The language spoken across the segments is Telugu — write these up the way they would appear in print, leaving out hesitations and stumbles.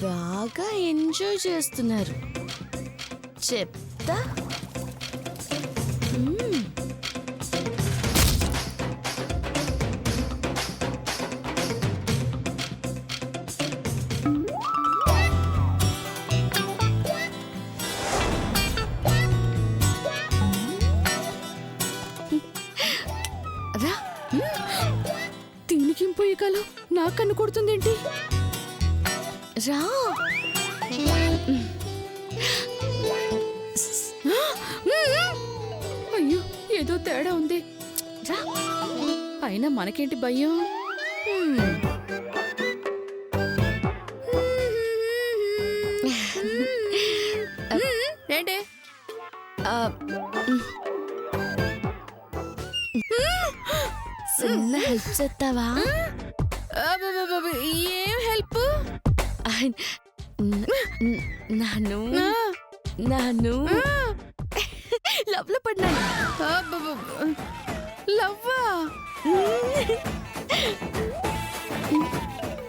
బాగా ఎంజాయ్ చేస్తున్నారు. చెప్తా. రా. దీనికి పోయే కాలం నా కన్ను కొడుతుందేంటి? రా. అయ్యో ఏదో తేడా ఉంది. రా. అయినా మనకేంటి భయం? ఏంటి? చిన్న హెల్ప్ చేస్తావా? ఏం హెల్ప్? నాను నాను లవ్ లో పడ్డాను. లవ్వా?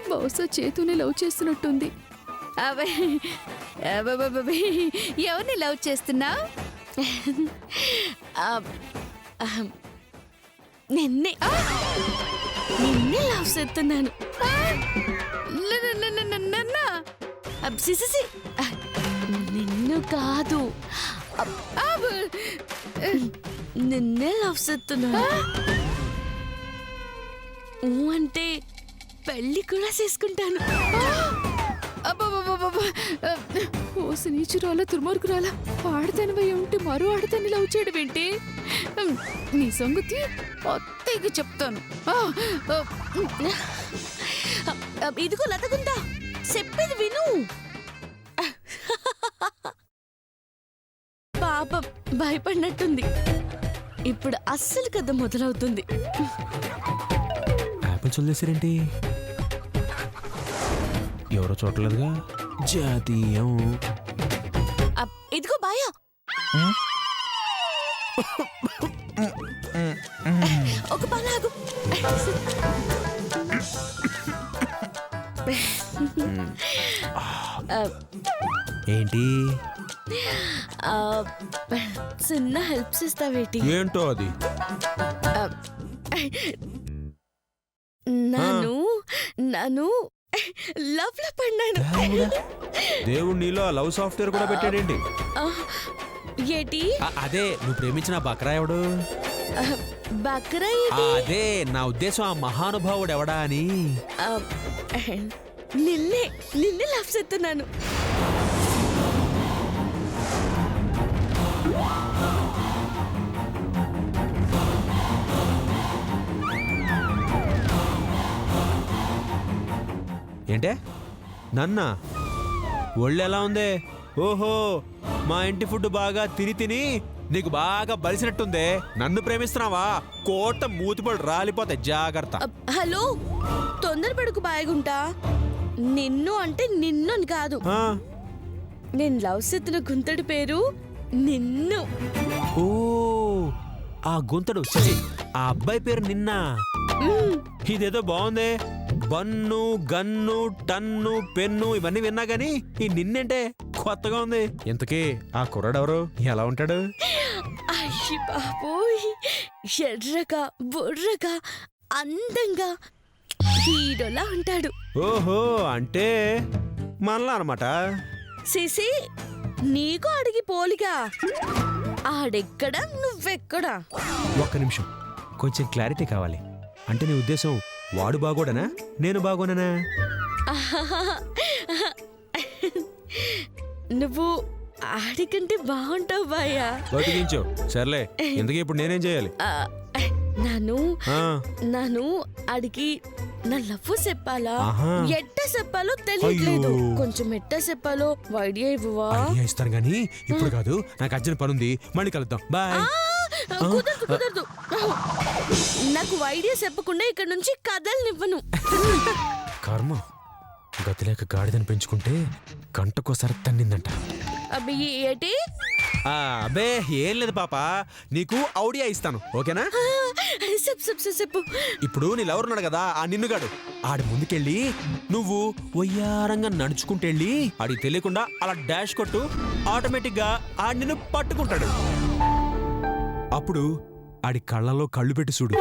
బహుశా చేతునే లవ్ చేస్తున్నట్టుంది. ఎవరిని లవ్ చేస్తున్నా? నిన్నే నిన్నే లవ్ చేస్తున్నాను. నిన్ను కాదు, నిన్నే లవ్ చేస్తున్నాను. అంటే పెళ్లి కూడా చేసుకుంటాను. ఓ నీచురాలా దుర్మార్గురాలా, ఆడదానివై ఉంటే మరో ఆడదాన్ని లవ్ చేయడం ఏంటి? నీ సంగతి అత్తయ్యకి చెప్తాను. ఇదిగో లతగుందా, చెప్పేది విను. పాపం భయపడినట్టుంది. ఇప్పుడు అస్సలు కథ మొదలవుతుంది. యాపిల్స్ వదిలేసారేంటి? ఎవరో చూడలేదుగా. జాతీయం. ఇదిగో బాయా, ఒక పలాగు. ఏంటి? చిన్న హెల్ప్ చేస్తావేటి? ఏంటో అది? నాను లవ్ లో పడ్డాను. దేవుడు నీలో లవ్ సాఫ్ట్వేర్ కూడా పెట్టాడేంటి? ఏటి? అదే నువ్వు ప్రేమించిన బక్రా ఎవడు? బక్రా? అదే నా ఉద్దేశం, ఆ మహానుభావుడు ఎవడా అని. నిన్నే నిన్నే లవ్ చేస్తున్నాను. ఏంటే నన్నా? ఒళ్ళు ఎలా ఉంది? ఓహో, మా ఇంటి ఫుడ్ బాగా తిని నీకు బాగా బలిసినట్టుందే. నన్ను ప్రేమిస్తున్నావా? కోట మూతిపడు రాలిపోతే జాగ్రత్త. హలో, తొందరపడుకు బాగుంటా. నిన్ను అంటే నిన్ను అని కాదు. నేను లవ్ చేస్తున్న గుంతడి పేరు నిన్ను. ఓ, ఆ గుంతడు ఆ అబ్బాయి పేరు నిన్న. ఇదేదో బాగుందే. బన్ను, గన్ను, టన్ను, పెన్ను ఇవన్నీ విన్నా గానీ ఈ నిన్నంటే కొత్తగా ఉంది. ఇంతకీ ఆ కుర్రాడెవరు? ఎలా ఉంటాడు? అయ్యి బాబోయ్, ఎర్రగా బుర్రగా అందంగా హీరోలా ఉంటాడు. ఓహో, అంటే మనలా అనమాట. సిసి, నీకు అడిగి పోలిగా. ఆడెక్కడా నువ్వెక్కడా? ఒక్క నిమిషం, కొంచెం క్లారిటీ కావాలి. అంటే నీ ఉద్దేశం వాడు బాగోడనా, నేను బాగోననా? నువ్వు ఆడికంటే బాగుంటావు బాయ్యా. బతికించు. సర్లే, ఇంతకీ ఇప్పుడు నేనేం చేయాలి? నాను అడిగి నా లవ్ చెప్పాలా, ఆహా. ఎట్ట చెప్పాలో తెలియట్లేదు. అయ్యో. కొంచెం ఎట్ట చెప్పాలో ఐడియా ఇవ్వవా? ఐడియా ఇస్తాను గానీ ఇప్పుడు కాదు, నాకు అర్జెంట్ పనుంది. మళ్ళీ కలుద్దాం. బాయ్. కుదరదు కుదరదు. నాకు ఐడియా చెప్పకుండా ఇక్కడ నుంచి కదలనివ్వను. కర్మ, గతిలేక గాడిదని పెంచుకుంటే గంటకోసారి తన్నిందంట. అబ్బి ఏటి? అబ్బే ఏం లేదు పాప, నీకు ఔడియా ఇస్తాను, ఓకేనా? చెప్పు. ఇప్పుడు నీ లవరున్నాడు కదా ఆ నిన్నుగాడు, ఆడి ముందుకెళ్ళి నువ్వు వయ్యారంగా నడుచుకుంటెళ్ళి ఆడికి తెలియకుండా అలా డాష్ కొట్టు, ఆటోమేటిక్ గా ఆడి నిన్ను పట్టుకుంటాడు. అప్పుడు ఆడి కళ్ళలో కళ్ళు పెట్టి చూడు.